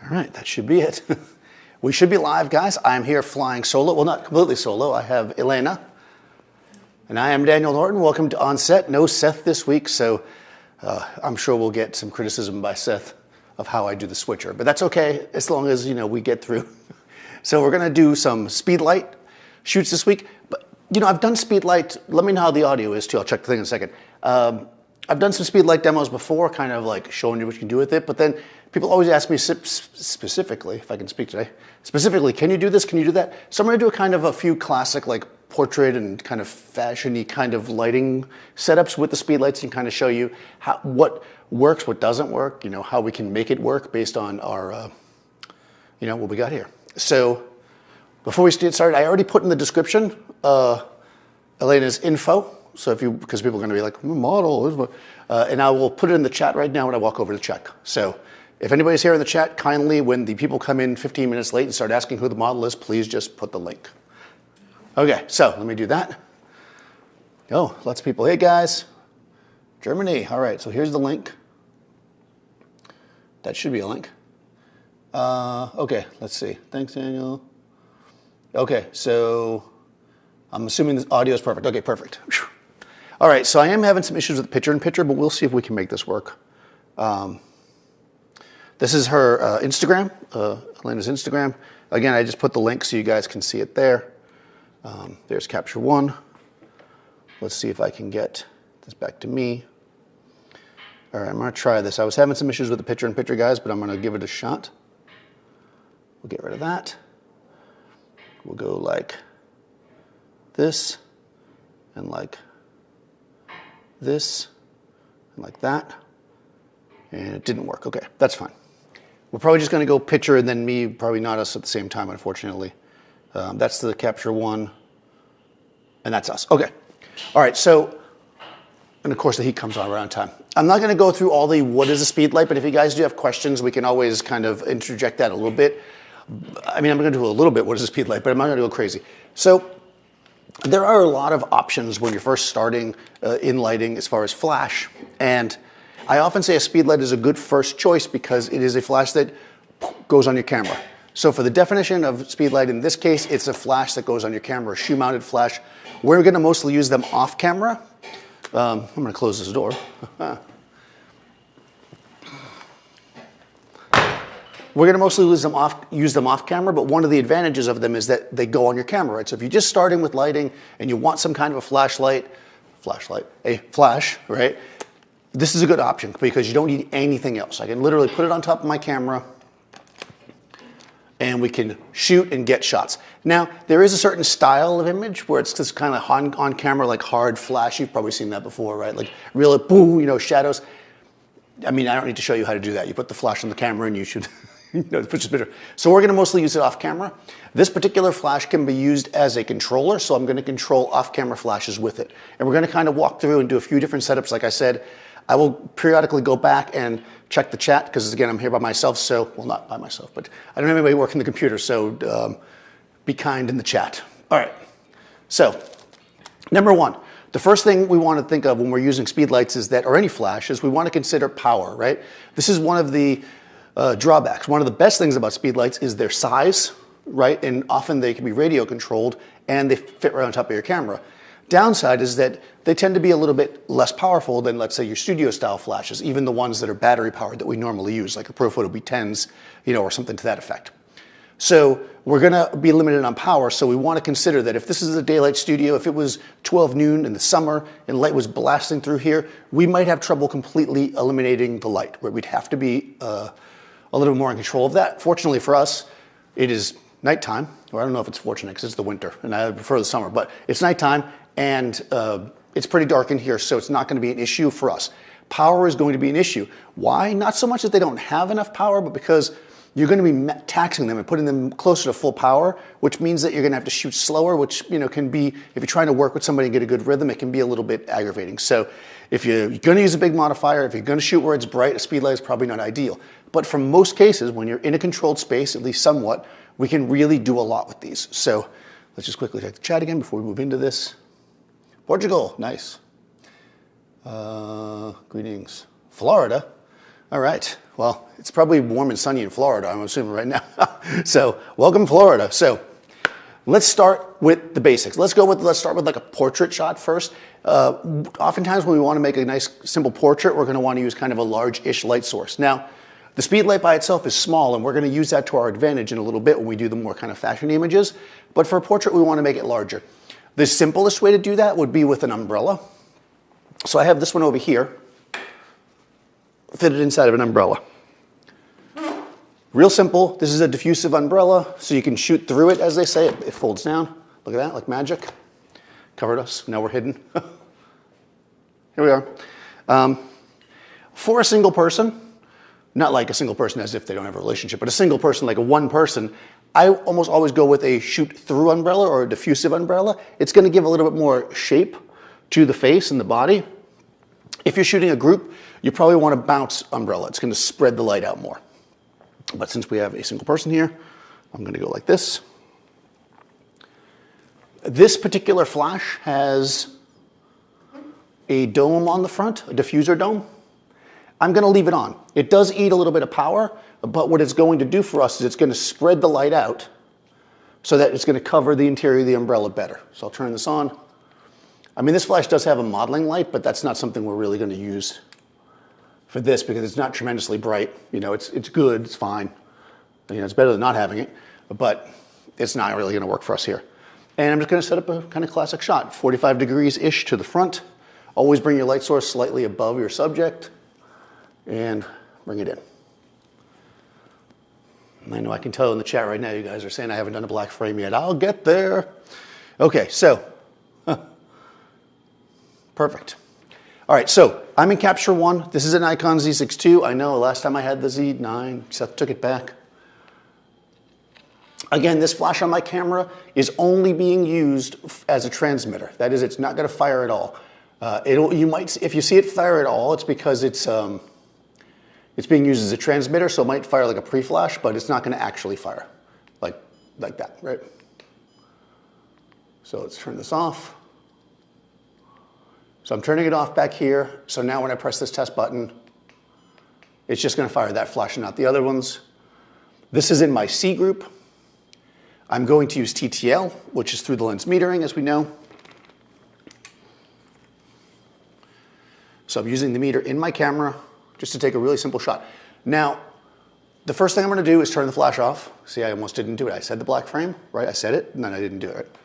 All right, that should be it. We should be live, guys. I'm here flying solo. Well, not completely solo. I have Elena. And I am Daniel Norton. Welcome to OnSet. No Seth this week, so I'm sure we'll get some criticism by Seth of how I do the switcher. But that's okay, as long as, we get through. So we're going to do some Speedlight shoots this week. But, I've done Speedlight. Let me know how the audio is, too. I'll check the thing in a second. I've done some Speedlight demos before, kind of like showing you what you can do with it. But then people always ask me specifically, if I can speak today, specifically, can you do this? Can you do that? So I'm going to do a few classic, like portrait and kind of fashion-y kind of lighting setups with the Speedlights and kind of show you what works, what doesn't work, how we can make it work based on our, what we got here. So before we get started, I already put in the description Elena's info. So because people are going to be like, model, and I will put it in the chat right now when I walk over to check. So if anybody's here in the chat, kindly, when the people come in 15 minutes late and start asking who the model is, please just put the link. Okay, so let me do that. Oh, lots of people. Hey, guys. Germany. All right, so here's the link. That should be a link. Okay, let's see. Thanks, Daniel. Okay, so I'm assuming this audio is perfect. Okay, perfect. Whew. All right, so I am having some issues with picture-in-picture, but we'll see if we can make this work. This is her Instagram, Elena's Instagram. Again, I just put the link so you guys can see it there. There's capture one. Let's see if I can get this back to me. All right, I'm going to try this. I was having some issues with the picture-in-picture, guys, but I'm going to give it a shot. We'll get rid of that. We'll go like this, and like this, and like that. And it didn't work. Okay, that's fine. We're probably just going to go picture and then me, probably not us at the same time, unfortunately. That's the capture one, and that's us. Okay. All right, so, and of course the heat comes on around time. I'm not going to go through all the what is a Speedlight, but if you guys do have questions, we can always kind of interject that a little bit. I mean, I'm going to do a little bit what is a Speedlight, but I'm not going to go crazy. So there are a lot of options when you're first starting in lighting as far as flash, and I often say a Speedlight is a good first choice because it is a flash that goes on your camera. So for the definition of Speedlight, in this case, it's a flash that goes on your camera, a shoe-mounted flash. We're going to mostly use them off camera. I'm going to close this door. We're going to mostly use them off camera, but one of the advantages of them is that they go on your camera, right? So if you're just starting with lighting and you want some kind of a a flash, right? This is a good option because you don't need anything else. I can literally put it on top of my camera and we can shoot and get shots. Now, there is a certain style of image where it's just kind of on camera, like hard flash. You've probably seen that before, right? Like real boom, shadows. I mean, I don't need to show you how to do that. You put the flash on the camera and you should, push it better. So we're going to mostly use it off camera. This particular flash can be used as a controller, so I'm going to control off-camera flashes with it. And we're going to kind of walk through and do a few different setups. Like I said, I will periodically go back and check the chat because, again, I'm here by myself. So, well, not by myself, but I don't have anybody working the computer. So be kind in the chat. All right. So number one, the first thing we want to think of when we're using Speedlights is that, or any flash, is we want to consider power, right? This is one of the drawbacks. One of the best things about Speedlights is their size, right? And often they can be radio controlled and they fit right on top of your camera. Downside is that they tend to be a little bit less powerful than, let's say, your studio style flashes, even the ones that are battery powered that we normally use, like the ProPhoto B10s, or something to that effect. So we're going to be limited on power, so we want to consider that if this is a daylight studio, if it was 12 noon in the summer and light was blasting through here, we might have trouble completely eliminating the light, where we'd have to be a little more in control of that. Fortunately for us, it is nighttime, or I don't know if it's fortunate because it's the winter and I prefer the summer, but it's nighttime and it's pretty dark in here, so it's not going to be an issue for us. Power is going to be an issue. Why? Not so much that they don't have enough power, but because you're going to be taxing them and putting them closer to full power, which means that you're going to have to shoot slower, which can be, if you're trying to work with somebody and get a good rhythm, it can be a little bit aggravating. So if you're going to use a big modifier, if you're going to shoot where it's bright, a Speedlight is probably not ideal. But for most cases, when you're in a controlled space, at least somewhat, we can really do a lot with these. So let's just quickly check the chat again before we move into this. Portugal, nice. Greetings. Florida. All right. Well, it's probably warm and sunny in Florida, I'm assuming right now. So, welcome Florida. So, let's start with the basics. Let's start with like a portrait shot first. Oftentimes when we want to make a nice simple portrait, we're going to want to use kind of a large-ish light source. Now, the Speedlight by itself is small, and we're going to use that to our advantage in a little bit when we do the more kind of fashion images. But for a portrait, we want to make it larger. The simplest way to do that would be with an umbrella. So I have this one over here, fitted inside of an umbrella. Real simple. This is a diffusive umbrella, so you can shoot through it, as they say. It folds down. Look at that, like magic. Covered us. Now we're hidden. Here we are. For a single person, not like a single person as if they don't have a relationship, but a single person, like a one person, I almost always go with a shoot-through umbrella or a diffusive umbrella. It's going to give a little bit more shape to the face and the body. If you're shooting a group, you probably want a bounce umbrella. It's going to spread the light out more. But since we have a single person here, I'm going to go like this. This particular flash has a dome on the front, a diffuser dome. I'm going to leave it on. It does eat a little bit of power, but what it's going to do for us is it's going to spread the light out so that it's going to cover the interior of the umbrella better. So I'll turn this on. I mean, this flash does have a modeling light, but that's not something we're really going to use for this because it's not tremendously bright. You know, it's good, it's fine. You know, it's better than not having it, but it's not really going to work for us here. And I'm just going to set up a kind of classic shot, 45 degrees-ish to the front. Always bring your light source slightly above your subject and bring it in. And I know I can tell in the chat right now you guys are saying I haven't done a black frame yet. I'll get there. Okay, so, perfect. All right, so I'm in Capture One. This is a Nikon Z6 II. I know last time I had the Z9, Seth took it back. Again, this flash on my camera is only being used as a transmitter. That is, it's not going to fire at all. You might, if you see it fire at all, it's because it's being used as a transmitter, so it might fire like a pre-flash, but it's not going to actually fire like that, right? So let's turn this off. So I'm turning it off back here. So now when I press this test button, it's just going to fire that flash and not the other ones. This is in my C group. I'm going to use TTL, which is through the lens metering, as we know. So I'm using the meter in my camera just to take a really simple shot. Now, the first thing I'm going to do is turn the flash off. See, I almost didn't do it. I said the black frame, right? I said it, and then I didn't do it.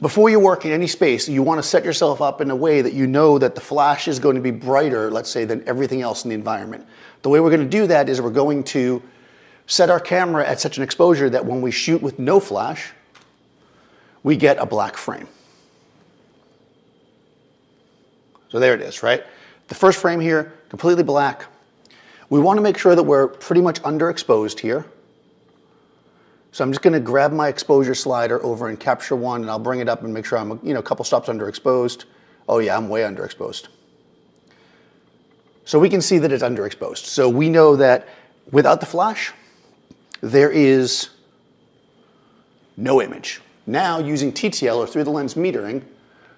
Before you work in any space, you want to set yourself up in a way that you know that the flash is going to be brighter, let's say, than everything else in the environment. The way we're going to do that is we're going to set our camera at such an exposure that when we shoot with no flash, we get a black frame. So there it is, right? The first frame here, completely black. We want to make sure that we're pretty much underexposed here. So I'm just going to grab my exposure slider over in Capture One, and I'll bring it up and make sure I'm a couple stops underexposed. Oh yeah, I'm way underexposed. So we can see that it's underexposed. So we know that without the flash, there is no image. Now, using TTL or through the lens metering,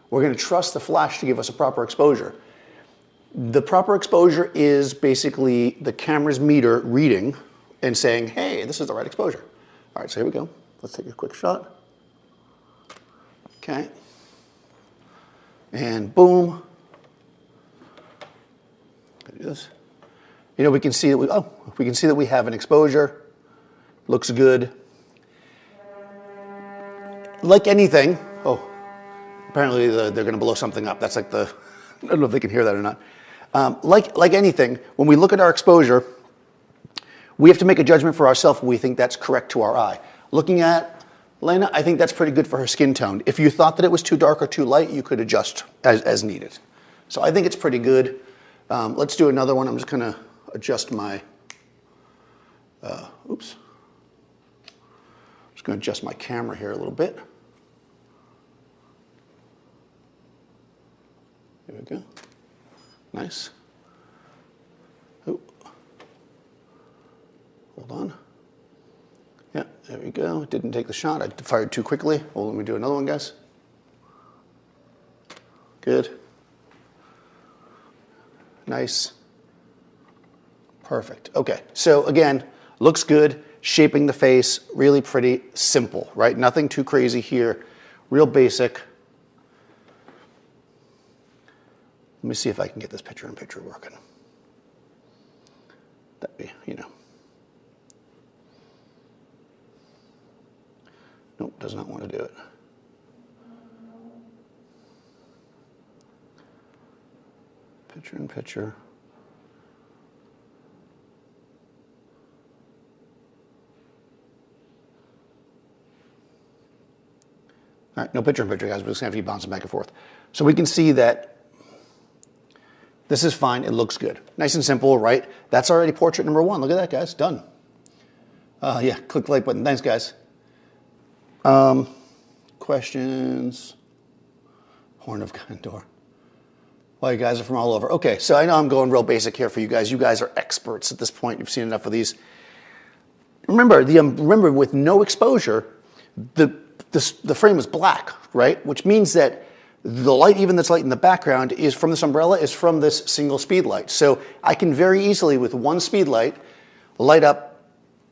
we're going to trust the flash to give us a proper exposure. The proper exposure is basically the camera's meter reading and saying, hey, this is the right exposure. All right, so here we go. Let's take a quick shot. Okay. And boom. Do this. You know, we can see that we have an exposure. Looks good. Like anything, apparently they're going to blow something up. That's like I don't know if they can hear that or not. Like anything, when we look at our exposure, we have to make a judgment for ourselves when we think that's correct to our eye. Looking at Lena, I think that's pretty good for her skin tone. If you thought that it was too dark or too light, you could adjust as needed. So I think it's pretty good. Let's do another one. I'm just going to adjust my, oops. Just going to adjust my camera here a little bit. There we go. Nice. Oh. Hold on. Yeah, there we go. Didn't take the shot. I fired too quickly. Well, let me do another one, guys. Good. Nice. Perfect. Okay, so again, looks good. Shaping the face, really pretty, simple, right? Nothing too crazy here. Real basic. Let me see if I can get this picture-in-picture working. That'd be, you know. Nope, does not want to do it. Picture-in-picture. All right, no picture-in-picture, guys. We're just going to have to keep bouncing back and forth. So we can see that this is fine. It looks good. Nice and simple, right? That's already portrait number 1. Look at that, guys. Done. Yeah, click the like button. Thanks, guys. Questions? Horn of Condor. Well, you guys are from all over. Okay, so I know I'm going real basic here for you guys. You guys are experts at this point. You've seen enough of these. Remember, remember with no exposure, the frame is black, right? Which means that the light, even that's light in the background, is from this umbrella, is from this single speed light. So I can very easily, with one speed light, light up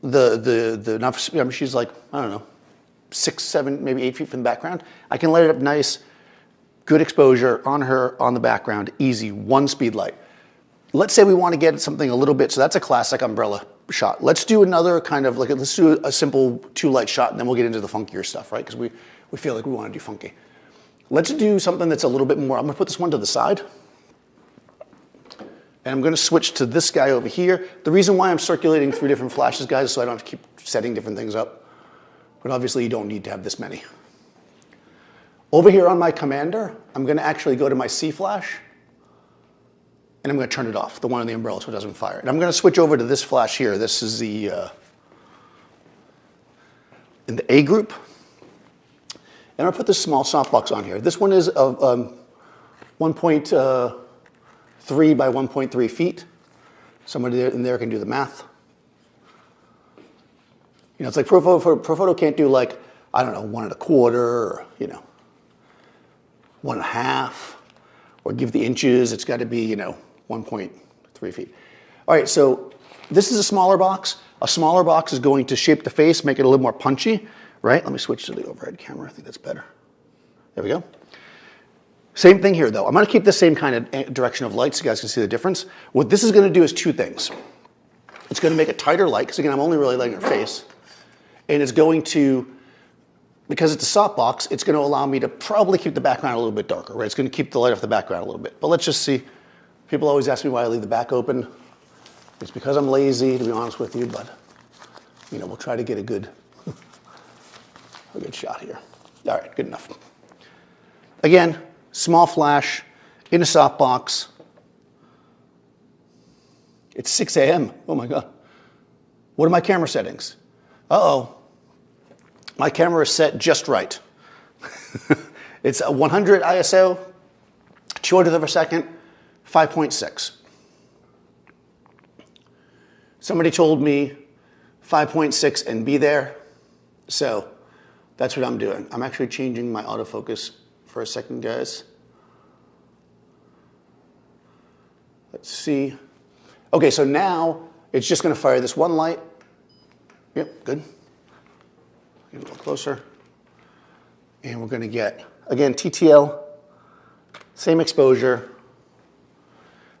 she's like, I don't know, 6, 7, maybe 8 feet from the background. I can light it up nice, good exposure on her, on the background, easy, one speed light. Let's say we want to get something a little bit, so that's a classic umbrella shot. Let's do another kind of, like, let's do a simple 2-light shot, and then we'll get into the funkier stuff, right? Because we feel like we want to do funky. Let's do something that's a little bit more, I'm going to put this one to the side. And I'm going to switch to this guy over here. The reason why I'm circulating 3 different flashes, guys, is so I don't have to keep setting different things up. But obviously, you don't need to have this many. Over here on my commander, I'm going to actually go to my C flash, and I'm going to turn it off, the one on the umbrella, so it doesn't fire. And I'm going to switch over to this flash here. This is the in the A group. And I'll put this small softbox on here. This one is 1.3 by 1.3 feet. Somebody in there can do the math. You know, it's like Profoto can't do, like, I don't know, 1 1/4 or, you know, 1 1/2, or give the inches. It's got to be, you know, 1.3 feet. All right, so this is a smaller box. A smaller box is going to shape the face, make it a little more punchy, right? Let me switch to the overhead camera. I think that's better. There we go. Same thing here, though. I'm going to keep the same kind of direction of light so you guys can see the difference. What this is going to do is 2 things. It's going to make a tighter light, because, again, I'm only really lighting her face. And it's going to, because it's a softbox, it's going to allow me to probably keep the background a little bit darker, right? It's going to keep the light off the background a little bit. But let's just see. People always ask me why I leave the back open. It's because I'm lazy, to be honest with you, but, you know, we'll try to get a good shot here. All right, good enough. Again, small flash in a softbox. It's 6 a.m. Oh my God. What are my camera settings? Uh-oh. My camera is set just right. It's a 100 ISO, 200th of a second, 5.6. Somebody told me 5.6 and be there, so that's what I'm doing. I'm actually changing my autofocus for a second, guys. Let's see. Okay, so now it's just going to fire this one light. Yep, good. Get a little closer. And we're going to get, again, TTL, same exposure.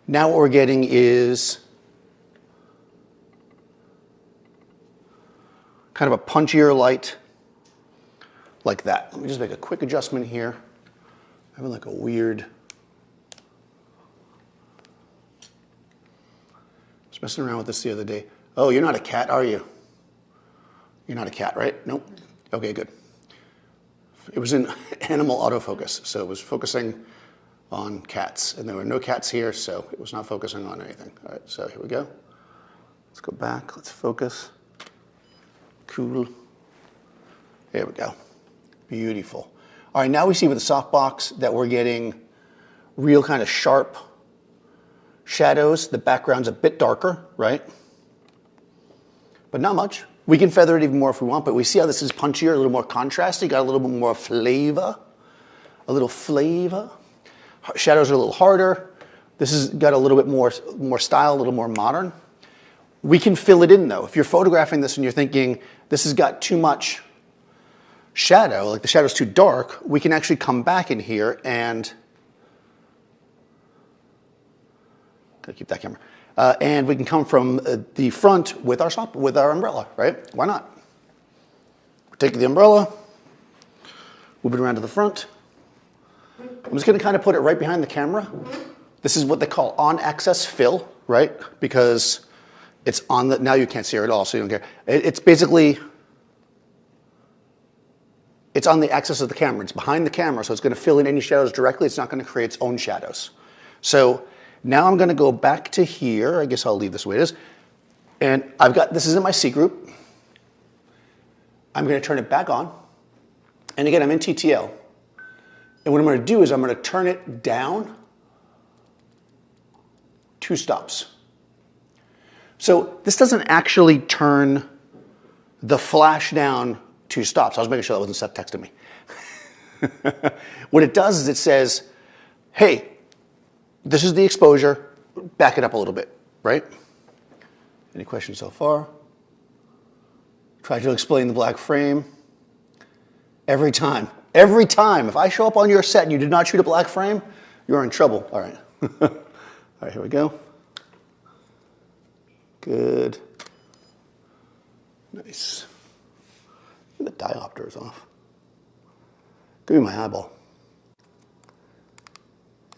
Now what we're getting is kind of a punchier light like that. Let me just make a quick adjustment here. I'm having like a weird, I was messing around with this the other day. Oh, you're not a cat, are you? You're not a cat, right? Nope. Okay, good. It was in animal autofocus, so it was focusing on cats, and there were no cats here, so it was not focusing on anything. All right, so here we go. Let's go back. Let's focus. Cool. There we go. Beautiful. All right, now we see with the softbox that we're getting real kind of sharp shadows. The background's a bit darker, right? But not much. We can feather it even more if we want, but we see how this is punchier, a little more contrasty, got a little bit more flavor. A little flavor. Shadows are a little harder. This has got a little bit more style, a little more modern. We can fill it in though. If you're photographing this and you're thinking, this has got too much shadow, like the shadow's too dark, we can actually come back in here and, gotta keep that camera, and we can come from the front with our umbrella, right? Why not? Take the umbrella, move it around to the front. I'm just gonna kind of put it right behind the camera. This is what they call on-access fill, right? Because it's on the, now you can't see her at all, so you don't care. It's basically, it's on the axis of the camera. It's behind the camera, so it's gonna fill in any shadows directly. It's not gonna create its own shadows. So now I'm gonna go back to here. I guess I'll leave this the way it is. And I've got, this is in my C group. I'm gonna turn it back on. And again, I'm in TTL. And what I'm gonna do is I'm gonna turn it down 2 stops. So this doesn't actually turn the flash down 2 stops. I was making sure that wasn't Seth texting me. What it does is it says, hey, this is the exposure, back it up a little bit, right? Any questions so far? Try to explain the black frame. Every time, if I show up on your set and you did not shoot a black frame, you're in trouble. All right. All right, here we go. Good. Nice. The diopter is off. Give me my eyeball.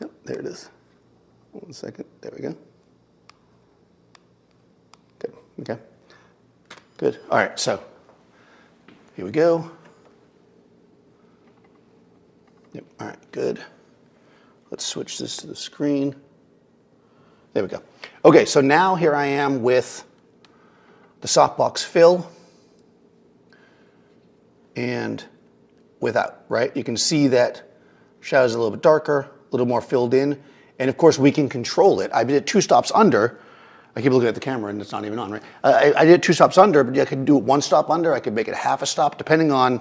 Yep, there it is. 1 second. There we go. Good. Okay. Good. All right, so here we go. Yep. All right, good. Let's switch this to the screen. There we go. Okay, so now here I am with the softbox fill and without, right? You can see that shadow's a little bit darker, a little more filled in, and of course we can control it. I did 2 stops under. I keep looking at the camera and it's not even on, right? I did 2 stops under, but I could do it 1 stop under. I could make it half a stop, depending on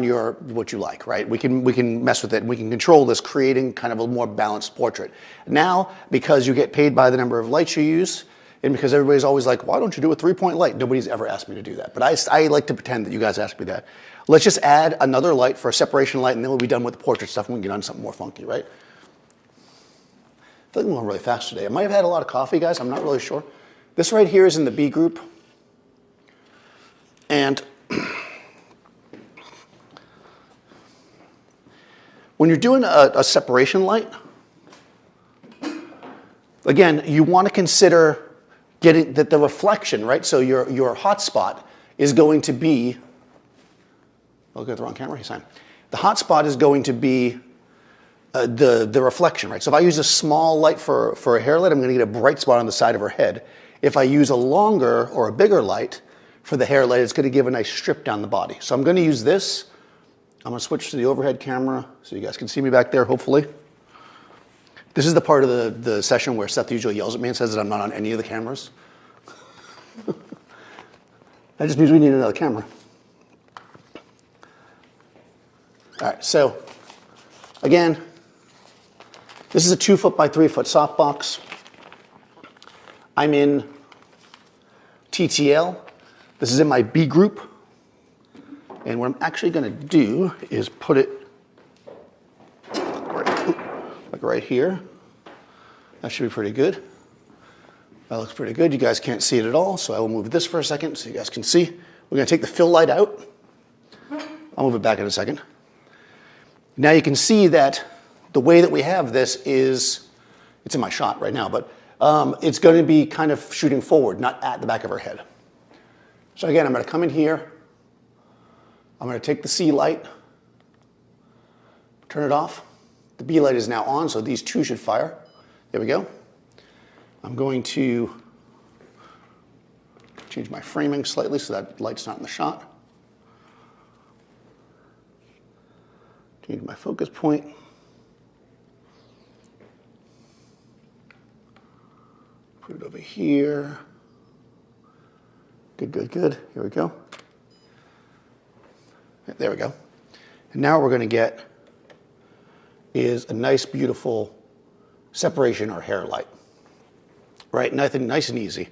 your what you like, right? We can mess with it. We can control this, creating kind of a more balanced portrait. Now, because you get paid by the number of lights you use, and because everybody's always like, why don't you do a 3-point light? Nobody's ever asked me to do that, but I like to pretend that you guys asked me that. Let's just add another light for a separation light, and then we'll be done with the portrait stuff, and we can get on something more funky, right? I feel like I'm going really fast today. I might have had a lot of coffee, guys. I'm not really sure. This right here is in the B group, and when you're doing a separation light, again, you want to consider getting that the reflection, right? So your hot spot is going to be, look at the wrong camera, he's fine. The hot spot is going to be the reflection, right? So if I use a small light for a hair light, I'm going to get a bright spot on the side of her head. If I use a longer or a bigger light for the hair light, it's going to give a nice strip down the body. So I'm going to use this. I'm going to switch to the overhead camera so you guys can see me back there, hopefully. This is the part of the session where Seth usually yells at me and says that I'm not on any of the cameras. That just means we need another camera. All right, so again, this is a 2-foot by 3-foot softbox. I'm in TTL. This is in my B group. And what I'm actually going to do is put it like right here. That should be pretty good. That looks pretty good. You guys can't see it at all, so I will move this for a second so you guys can see. We're going to take the fill light out. I'll move it back in a second. Now you can see that the way that we have this is, it's in my shot right now, but it's going to be kind of shooting forward, not at the back of her head. So again, I'm going to come in here. I'm going to take the C light, turn it off. The B light is now on, so these 2 should fire. There we go. I'm going to change my framing slightly so that light's not in the shot. Change my focus point. Put it over here. Good, good, good. Here we go. There we go. And now what we're going to get is a nice, beautiful separation or hair light, right? Nothing, nice and easy.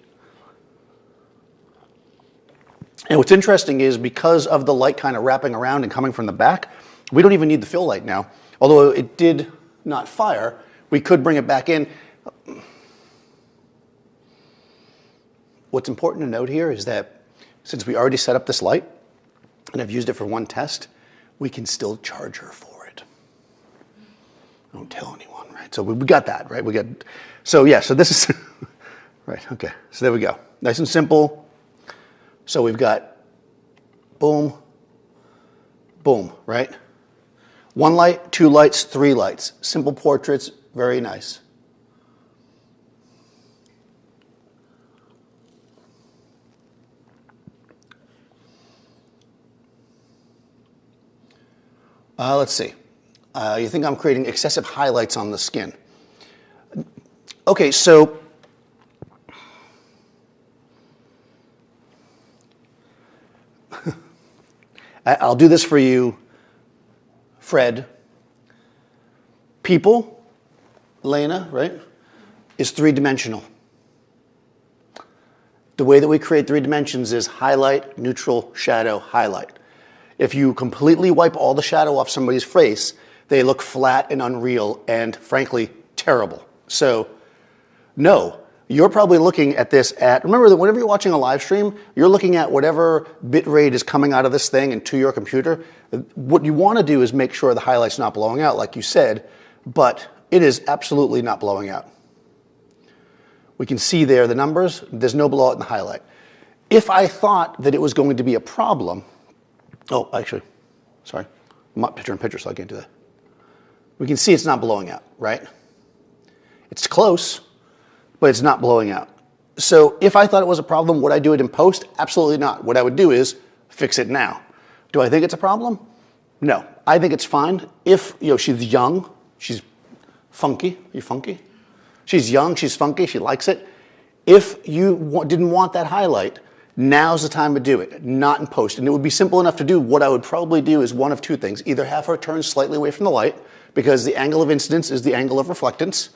And what's interesting is because of the light kind of wrapping around and coming from the back, we don't even need the fill light now. Although it did not fire, we could bring it back in. What's important to note here is that since we already set up this light, and I've used it for one test, we can still charge her for it. Don't tell anyone, right? So we got that, right? So yeah, so this is, right, okay. So there we go. Nice and simple. So we've got boom, boom, right? One light, two lights, three lights. Simple portraits, very nice. Let's see. You think I'm creating excessive highlights on the skin. Okay, so I'll do this for you, Fred. People, Lena, right, is three-dimensional. The way that we create 3 dimensions is highlight, neutral, shadow, highlight. If you completely wipe all the shadow off somebody's face, they look flat and unreal and, frankly, terrible. So, no, you're probably looking at this remember that whenever you're watching a live stream, you're looking at whatever bit rate is coming out of this thing and to your computer. What you want to do is make sure the highlight's not blowing out, like you said, but it is absolutely not blowing out. We can see there the numbers. There's no blowout in the highlight. If I thought that it was going to be a problem, oh, actually, sorry. I'm not picture in picture, so I can't do that. We can see it's not blowing out, right? It's close, but it's not blowing out. So if I thought it was a problem, would I do it in post? Absolutely not. What I would do is fix it now. Do I think it's a problem? No. I think it's fine. If she's young, she's funky. Are you funky? She's young, she's funky, she likes it. If you didn't want that highlight, now's the time to do it, not in post. And it would be simple enough to do. What I would probably do is one of two things. Either have her turn slightly away from the light, because the angle of incidence is the angle of reflectance,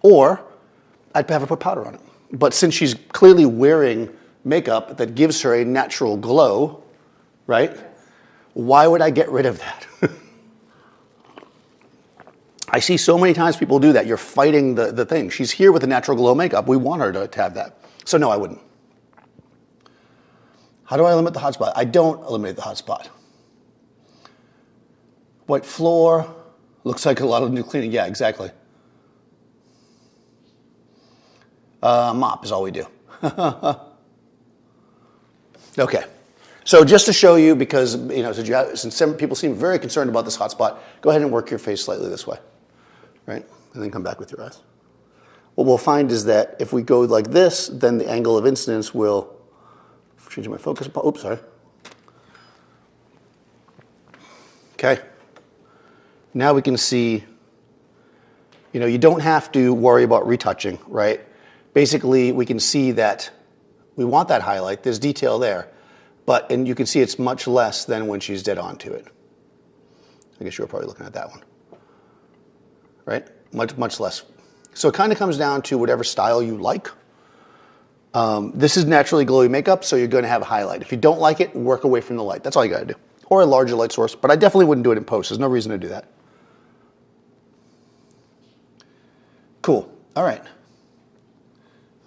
or I'd have her put powder on it. But since she's clearly wearing makeup that gives her a natural glow, right? Why would I get rid of that? I see so many times people do that. You're fighting the thing. She's here with the natural glow makeup. We want her to have that. So no, I wouldn't. How do I eliminate the hotspot? I don't eliminate the hotspot. White floor. Looks like a lot of new cleaning. Yeah, exactly. Mop is all we do. Okay. So just to show you, because since some people seem very concerned about this hotspot, go ahead and work your face slightly this way, right? And then come back with your eyes. What we'll find is that if we go like this, then the angle of incidence will change my focus. Oops, sorry. Okay. Now we can see, you don't have to worry about retouching, right? Basically, we can see that we want that highlight. There's detail there. And you can see it's much less than when she's dead on to it. I guess you were probably looking at that one. Right? Much less. So it kind of comes down to whatever style you like. This is naturally glowy makeup, so you're going to have a highlight. If you don't like it, work away from the light. That's all you got to do. Or a larger light source, but I definitely wouldn't do it in post. There's no reason to do that. Cool. All right.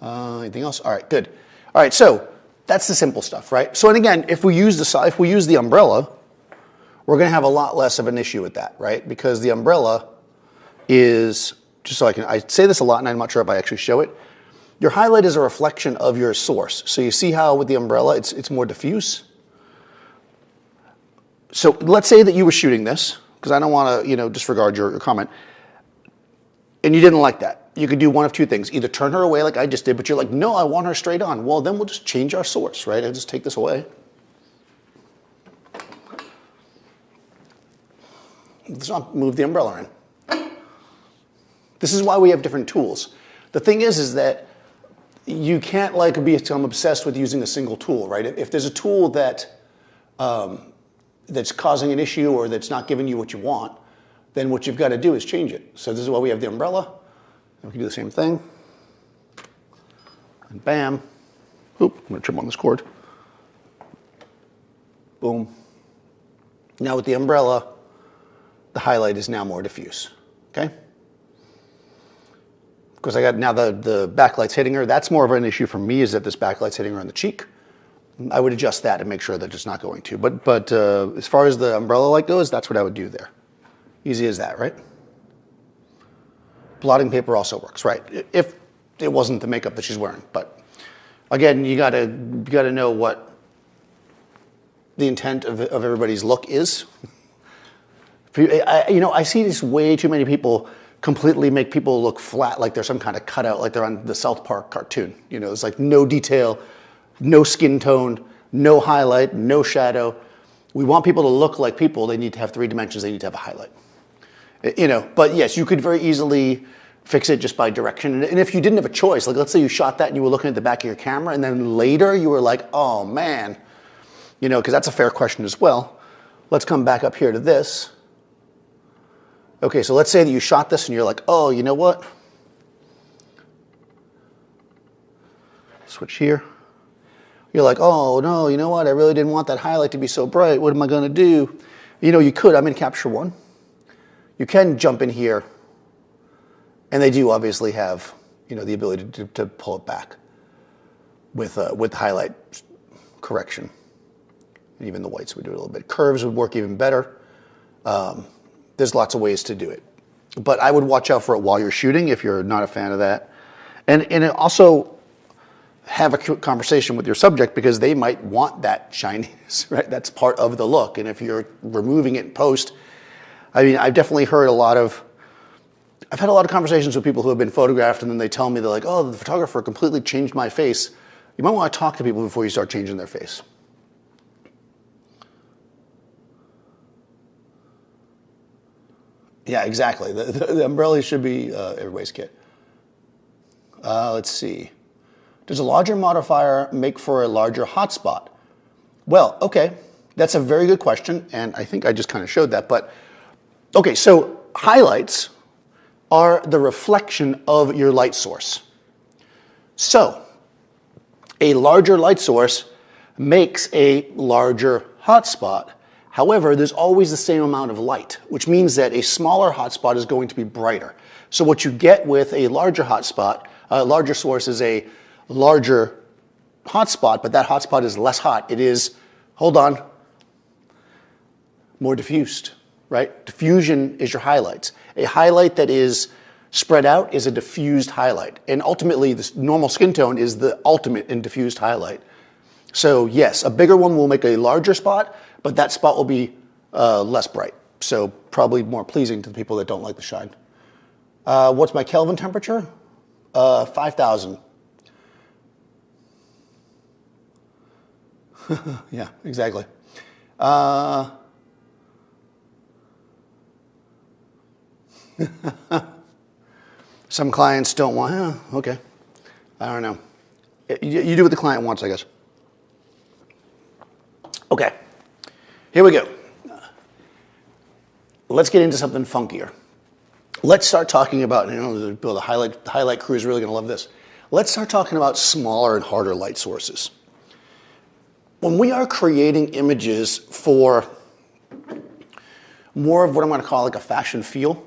Anything else? All right, good. All right, so that's the simple stuff, right? So, and again, if we use the umbrella, we're going to have a lot less of an issue with that, right? Because the umbrella is, just so I say this a lot, and I'm not sure if I actually show it. Your highlight is a reflection of your source. So you see how with the umbrella, it's more diffuse. So let's say that you were shooting this, because I don't want to, disregard your comment, and you didn't like that. You could do one of two things. Either turn her away like I just did, but you're like, no, I want her straight on. Well, then we'll just change our source, right? I'll just take this away. Let's not move the umbrella in. This is why we have different tools. The thing is that you can't become obsessed with using a single tool, right? If there's a tool that that's causing an issue or that's not giving you what you want, then what you've got to do is change it. So this is why we have the umbrella. we can do the same thing. And bam. Oop, I'm gonna trim on this cord. Boom. Now with the umbrella, the highlight is now more diffuse, okay? Because I got now the backlight's hitting her. That's more of an issue for me, is that this backlight's hitting her on the cheek. I would adjust that to make sure that it's not going to. But as far as the umbrella light goes, that's what I would do there. Easy as that, right? Blotting paper also works, right? If it wasn't the makeup that she's wearing. But again, you gotta know what the intent of everybody's look is. I see this way too many people completely make people look flat, like they're some kind of cutout, like they're on the South Park cartoon. You know, it's like no detail, no skin tone, no highlight, no shadow. We want people to look like people. They need to have 3 dimensions. They need to have a highlight. You know, but yes, you could very easily fix it just by direction. And if you didn't have a choice, like let's say you shot that and you were looking at the back of your camera and then later you were like, oh man, you know, because that's a fair question as well. Let's come back up here to this. Okay, so let's say that you shot this and you're like, oh, you know what? Switch here. You're like, oh no, you know what? I really didn't want that highlight to be so bright. What am I gonna do? You know, you could, I'm in Capture One. You can jump in here, and they do obviously have, you know, the ability to pull it back with highlight correction. And even the whites would do it a little bit. Curves would work even better. There's lots of ways to do it. But I would watch out for it while you're shooting if you're not a fan of that. And also have a conversation with your subject, because they might want that shininess, right? That's part of the look. And if you're removing it in post, I mean, I've definitely heard I've had a lot of conversations with people who have been photographed and then they tell me, they're like, oh, the photographer completely changed my face. You might want to talk to people before you start changing their face. Yeah, exactly. The umbrella should be everybody's kit. Let's see. Does a larger modifier make for a larger hotspot? Well, okay, that's a very good question, and I think I just kind of showed that. But okay, so highlights are the reflection of your light source. So a larger light source makes a larger hotspot. However, there's always the same amount of light, which means that a smaller hotspot is going to be brighter. So what you get with a larger hotspot, a larger source is a larger hotspot, but that hotspot is less hot. It is, hold on, more diffused, right? Diffusion is your highlights. A highlight that is spread out is a diffused highlight. And ultimately, this normal skin tone is the ultimate in diffused highlight. So yes, a bigger one will make a larger spot, but that spot will be less bright. So probably more pleasing to the people that don't like the shine. What's my Kelvin temperature? 5,000. Yeah, exactly. Some clients don't want, okay. I don't know. You do what the client wants, I guess. Okay, here we go. Let's get into something funkier. Let's start talking about, the highlight crew is really going to love this. Let's start talking about smaller and harder light sources. When we are creating images for more of what I'm going to call like a fashion feel,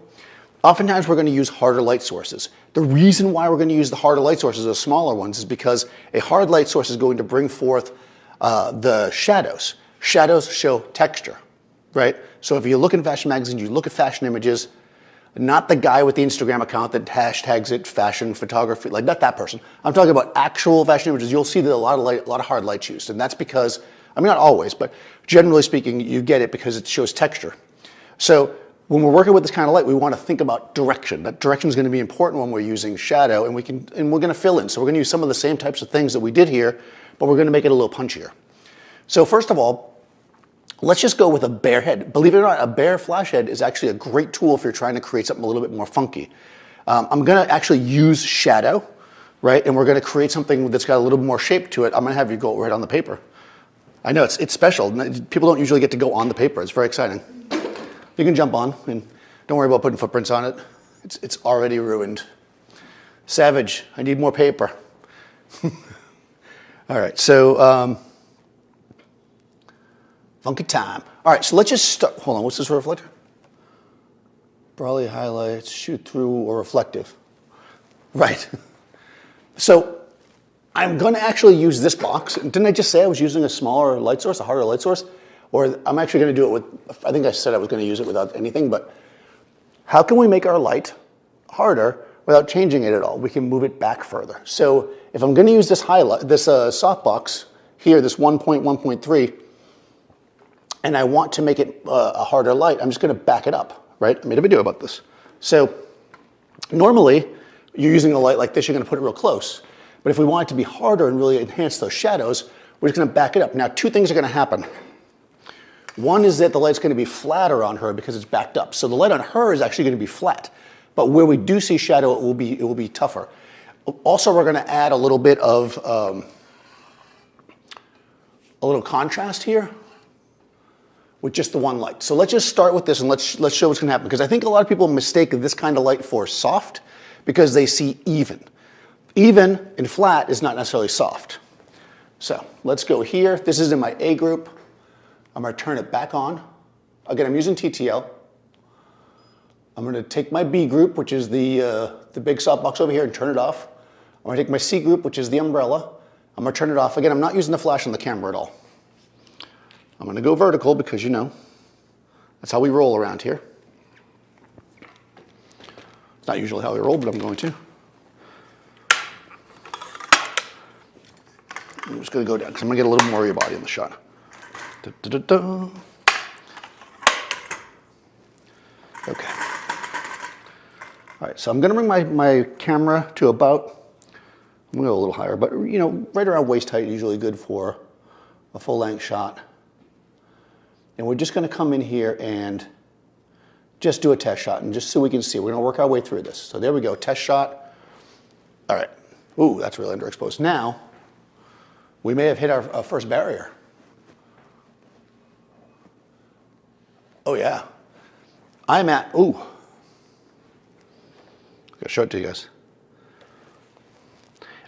oftentimes we're going to use harder light sources. The reason why we're going to use the harder light sources, the smaller ones, is because a hard light source is going to bring forth the shadows. Shadows show texture, right? So if you look in fashion magazines, you look at fashion images, not the guy with the Instagram account that hashtags it fashion photography, like not that person. I'm talking about actual fashion images. You'll see that a lot of hard light used, and that's because, I mean, not always, but generally speaking, you get it because it shows texture. So when we're working with this kind of light, we want to think about direction. That direction is going to be important when we're using shadow, and we're going to fill in. So we're going to use some of the same types of things that we did here, but we're going to make it a little punchier. So first of all, let's just go with a bare head. Believe it or not, a bare flash head is actually a great tool if you're trying to create something a little bit more funky. I'm going to actually use shadow, right? And we're going to create something that's got a little more shape to it. I'm going to have you go right on the paper. I know, it's special. People don't usually get to go on the paper. It's very exciting. You can jump on, and don't worry about putting footprints on it. It's already ruined. Savage, I need more paper. All right, so funky time. All right, so let's just start. Hold on, what's this reflector? Brawley highlights, shoot through, or reflective. Right. So I'm going to actually use this box. Didn't I just say I was using a smaller light source, a harder light source? Or I'm actually going to do it with, I think I said I was going to use it without anything, but how can we make our light harder without changing it at all? We can move it back further. So if I'm going to use this highlight, this softbox here, this 1.1.3, and I want to make it a harder light, I'm just going to back it up, right? I made a video about this. So normally, you're using a light like this, you're going to put it real close. But if we want it to be harder and really enhance those shadows, we're just going to back it up. Now, two things are going to happen. One is that the light's going to be flatter on her because it's backed up. So the light on her is actually going to be flat. But where we do see shadow, it will be tougher. Also, we're going to add a little bit of a little contrast here with just the one light. So let's just start with this and let's show what's going to happen. Because I think a lot of people mistake this kind of light for soft because they see even. Even and flat is not necessarily soft. So let's go here. This is in my A group. I'm going to turn it back on. Again, I'm using TTL. I'm going to take my B group, which is the big softbox over here, and turn it off. I'm going to take my C group, which is the umbrella. I'm going to turn it off. Again, I'm not using the flash on the camera at all. I'm going to go vertical because, you know, that's how we roll around here. It's not usually how we roll, but I'm going to. I'm just going to go down because I'm going to get a little more of your body in the shot. Da, da, da, da. Okay. All right, so I'm going to bring my camera to about, I'm going to go a little higher, but you know, right around waist height is usually good for a full length shot. And we're just going to come in here and just do a test shot and just so we can see. We're going to work our way through this. So there we go, test shot. All right. Ooh, that's really underexposed. Now, we may have hit our first barrier. Oh yeah. I'm at, ooh. I'm gonna show it to you guys.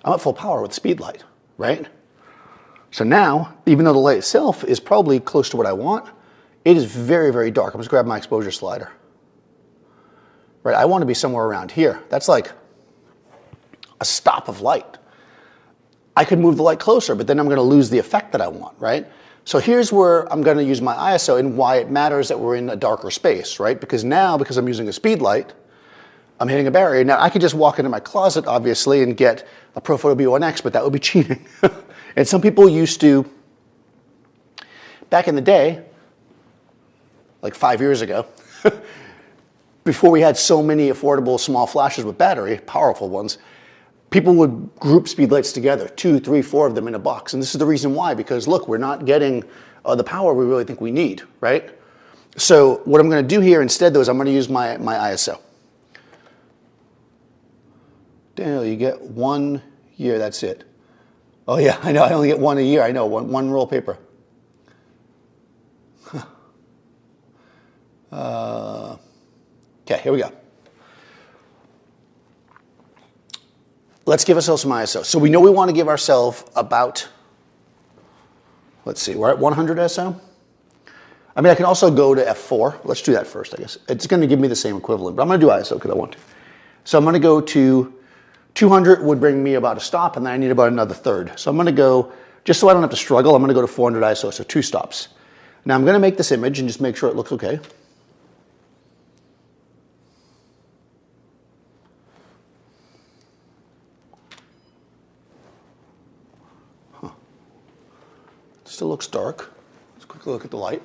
I'm at full power with Speedlight, right? So now, even though the light itself is probably close to what I want, it is very, very dark. I'm just grab my exposure slider. Right, I want to be somewhere around here. That's like a stop of light. I could move the light closer, but then I'm going to lose the effect that I want, right? So here's where I'm going to use my ISO and why it matters that we're in a darker space, right? Because now, because I'm using a Speedlight, I'm hitting a barrier. Now, I could just walk into my closet, obviously, and get a Profoto B1X, but that would be cheating. And some people used to, back in the day, like 5 years ago, before we had so many affordable small flashes with battery, powerful ones, people would group Speedlights together, 2, 3, 4 of them in a box. And this is the reason why, because look, we're not getting the power we really think we need, right? So what I'm going to do here instead, though, is I'm going to use my ISO. Daniel, you get 1 year, that's it. Oh yeah, I know, I only get 1 a year. I know, one roll of paper. Okay, here we go. Let's give ourselves some ISO. So we know we want to give ourselves about, let's see, we're at 100 ISO. I mean, I can also go to F4. Let's do that first, I guess. It's going to give me the same equivalent, but I'm going to do ISO because I want to. So I'm going to go to 200 would bring me about a stop, and then I need about another third. So I'm going to go, just so I don't have to struggle, I'm going to go to 400 ISO, so 2 stops. Now I'm going to make this image and just make sure it looks okay. Still looks dark. Let's quickly look at the light.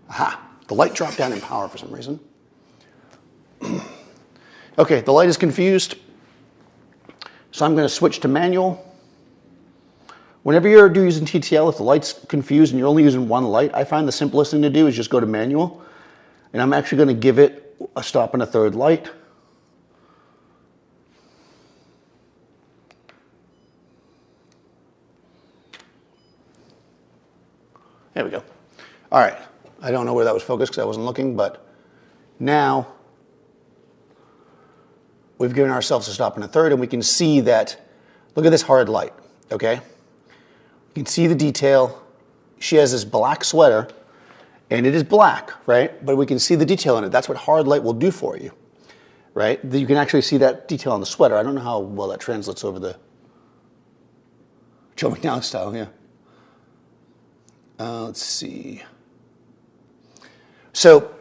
Aha, the light dropped down in power for some reason. Okay, the light is confused. So I'm going to switch to manual. Whenever you're using TTL, if the light's confused and you're only using one light, I find the simplest thing to do is just go to manual. And I'm actually going to give it a stop and a third light. There we go. All right. I don't know where that was focused because I wasn't looking, but Now, we've given ourselves a stop and a third, and we can see that, look at this hard light, okay? You can see the detail. She has this black sweater, and it is black, right? But we can see the detail in it. That's what hard light will do for you, right? You can actually see that detail on the sweater. I don't know how well that translates over the Joe McNally style, yeah. Let's see. So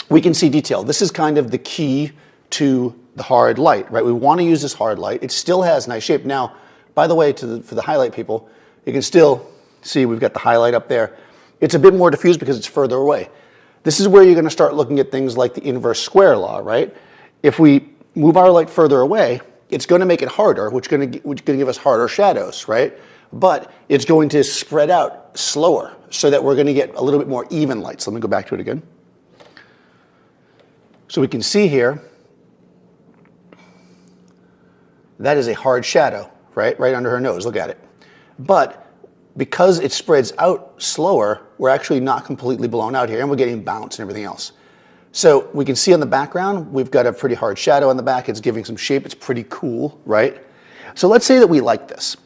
we can see detail. This is kind of the key to the hard light, right? We want to use this hard light. It still has nice shape. Now, by the way, for the highlight people, you can still see we've got the highlight up there. It's a bit more diffuse because it's further away. This is where you're going to start looking at things like the inverse square law, right? If we move our light further away, it's going to make it harder, which is going to give us harder shadows, right? But it's going to spread out slower so that we're going to get a little bit more even light. So let me go back to it again. So we can see here, that is a hard shadow, right? Right under her nose, look at it. But because it spreads out slower, we're actually not completely blown out here, and we're getting bounce and everything else. So we can see on the background, we've got a pretty hard shadow on the back. It's giving some shape. It's pretty cool, right? So let's say that we like this.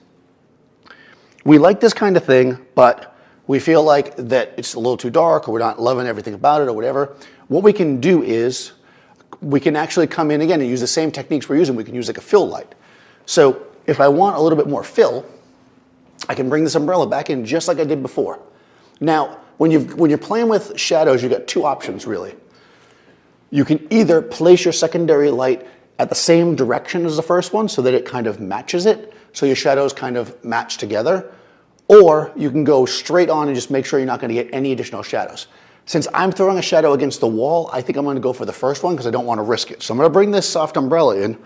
We like this kind of thing, but we feel like that it's a little too dark, or we're not loving everything about it, or whatever. What we can do is we can actually come in again and use the same techniques we're using. We can use like a fill light. So if I want a little bit more fill, I can bring this umbrella back in just like I did before. Now, when you're playing with shadows, you've got two options really. You can either place your secondary light at the same direction as the first one so that it kind of matches it, so your shadows kind of match together, or you can go straight on and just make sure you're not going to get any additional shadows. Since I'm throwing a shadow against the wall, I think I'm going to go for the first one because I don't want to risk it. So I'm going to bring this soft umbrella in.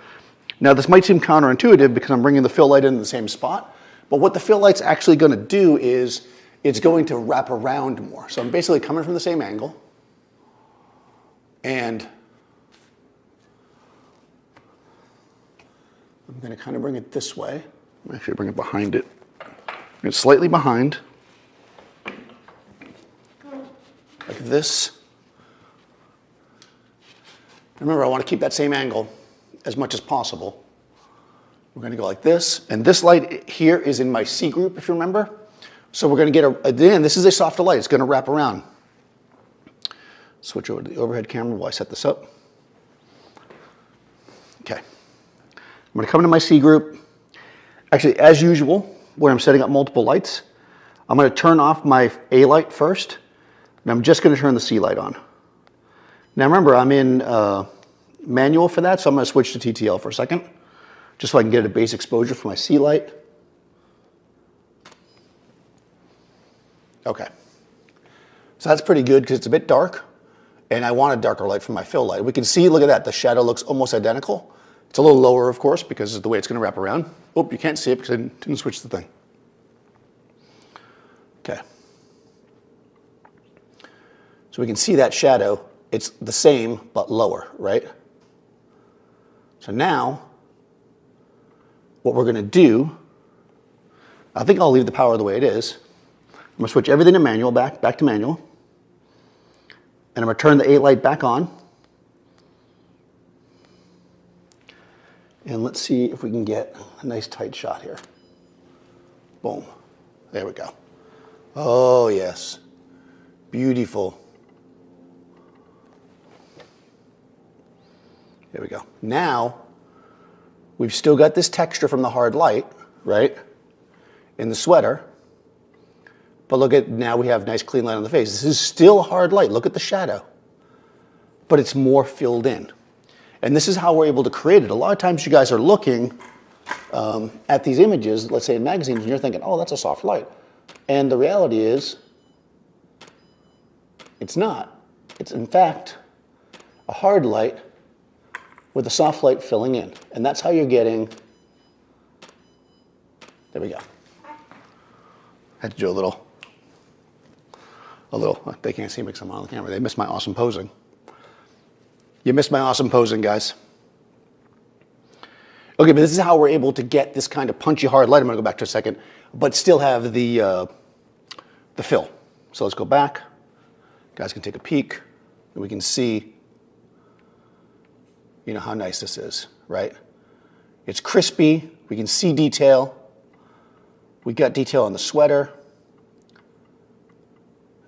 Now this might seem counterintuitive because I'm bringing the fill light in the same spot, but what the fill light's actually going to do is it's going to wrap around more. So I'm basically coming from the same angle, and I'm going to kind of bring it this way. Actually bring it behind it. It's slightly behind, like this. Remember, I want to keep that same angle as much as possible. We're going to go like this, and this light here is in my C group, if you remember. So we're going to get again, this is a softer light. It's going to wrap around. Switch over to the overhead camera while I set this up. Okay. I'm going to come into my C group. Actually, as usual, when I'm setting up multiple lights, I'm going to turn off my A light first, and I'm just going to turn the C light on. Now remember, I'm in manual for that, so I'm going to switch to TTL for a second, just so I can get a base exposure for my C light. Okay. So that's pretty good because it's a bit dark, and I want a darker light for my fill light. We can see, look at that, the shadow looks almost identical. It's a little lower, of course, because of the way it's going to wrap around. Oh, you can't see it because I didn't switch the thing. Okay. So we can see that shadow. It's the same, but lower, right? So now, what we're going to do, I think I'll leave the power the way it is. I'm going to switch everything to manual, back to manual. And I'm going to turn the A light back on. And let's see if we can get a nice tight shot here. Boom. There we go. Oh, yes. Beautiful. There we go. Now, we've still got this texture from the hard light, right, in the sweater. But look at, now we have nice clean light on the face. This is still hard light. Look at the shadow. But it's more filled in. And this is how we're able to create it. A lot of times you guys are looking at these images, let's say in magazines, and you're thinking, oh, that's a soft light. And the reality is, it's not. It's, in fact, a hard light with a soft light filling in. And that's how you're getting, there we go. I had to do a little, they can't see me because I'm on the camera. They missed my awesome posing. You missed my awesome posing, guys. Okay, but this is how we're able to get this kind of punchy hard light. I'm going to go back to a second, but still have the fill. So let's go back. You guys can take a peek, and we can see you know how nice this is, right? It's crispy. We can see detail. We got detail on the sweater.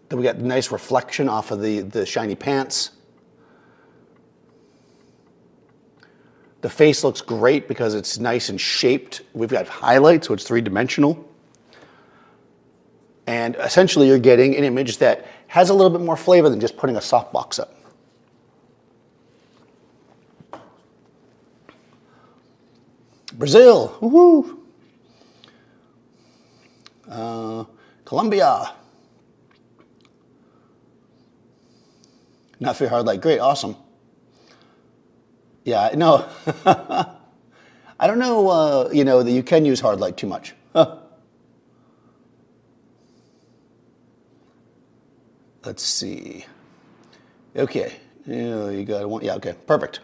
Then we got nice reflection off of the shiny pants. The face looks great because it's nice and shaped. We've got highlights, so it's three-dimensional. And essentially you're getting an image that has a little bit more flavor than just putting a softbox up. Brazil, woohoo! Colombia. Not very hard light, great, awesome. Yeah, no, I don't know, you know, that you can use hard light too much. Huh. Let's see. Okay, yeah, you got one, yeah, okay, perfect.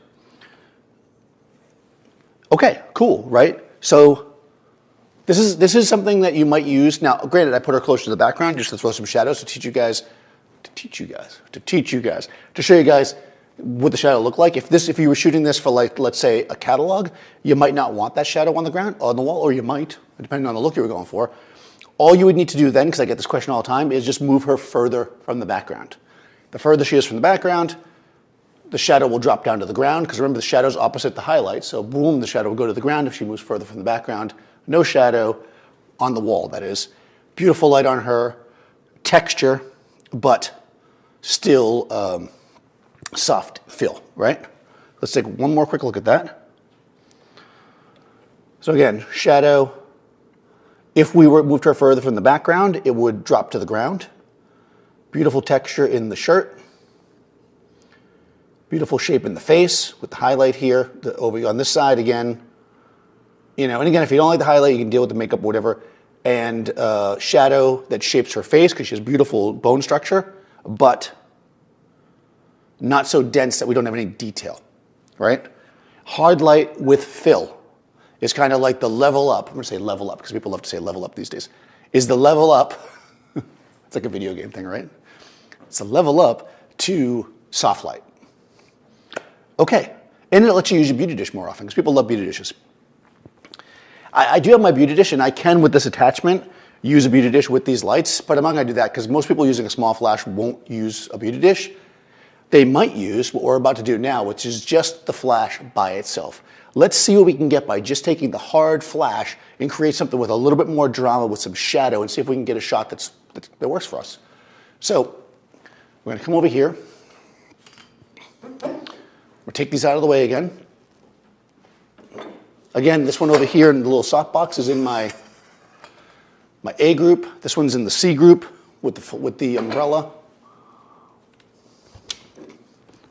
Okay, cool, right? So this is something that you might use. Now, granted, I put her closer to the background just to throw some shadows to show you guys what the shadow looked like. If you were shooting this for, like, let's say a catalog, you might not want that shadow on the ground, on the wall, or you might, depending on the look you were going for. All you would need to do then, because I get this question all the time, is just move her further from the background. The further she is from the background, the shadow will drop down to the ground, because remember the shadow's opposite the highlight, so boom, the shadow will go to the ground if she moves further from the background. No shadow on the wall, that is. Beautiful light on her, texture, but still soft feel, right? Let's take one more quick look at that. So again, shadow. If we moved her further from the background, it would drop to the ground. Beautiful texture in the shirt. Beautiful shape in the face with the highlight here. Over on this side again. You know, and again, if you don't like the highlight, you can deal with the makeup, whatever. And shadow that shapes her face because she has beautiful bone structure, but not so dense that we don't have any detail, right? Hard light with fill is kind of like the level up. I'm going to say level up because people love to say level up these days. Is the level up, it's like a video game thing, right? It's a level up to soft light. Okay, and it lets you use your beauty dish more often because people love beauty dishes. I do have my beauty dish, and I can, with this attachment, use a beauty dish with these lights, but I'm not going to do that because most people using a small flash won't use a beauty dish. They might use what we're about to do now, which is just the flash by itself. Let's see what we can get by just taking the hard flash and create something with a little bit more drama with some shadow and see if we can get a shot that works for us. So we're going to come over here. We'll take these out of the way again. Again, this one over here in the little softbox is in my A group. This one's in the C group with the umbrella.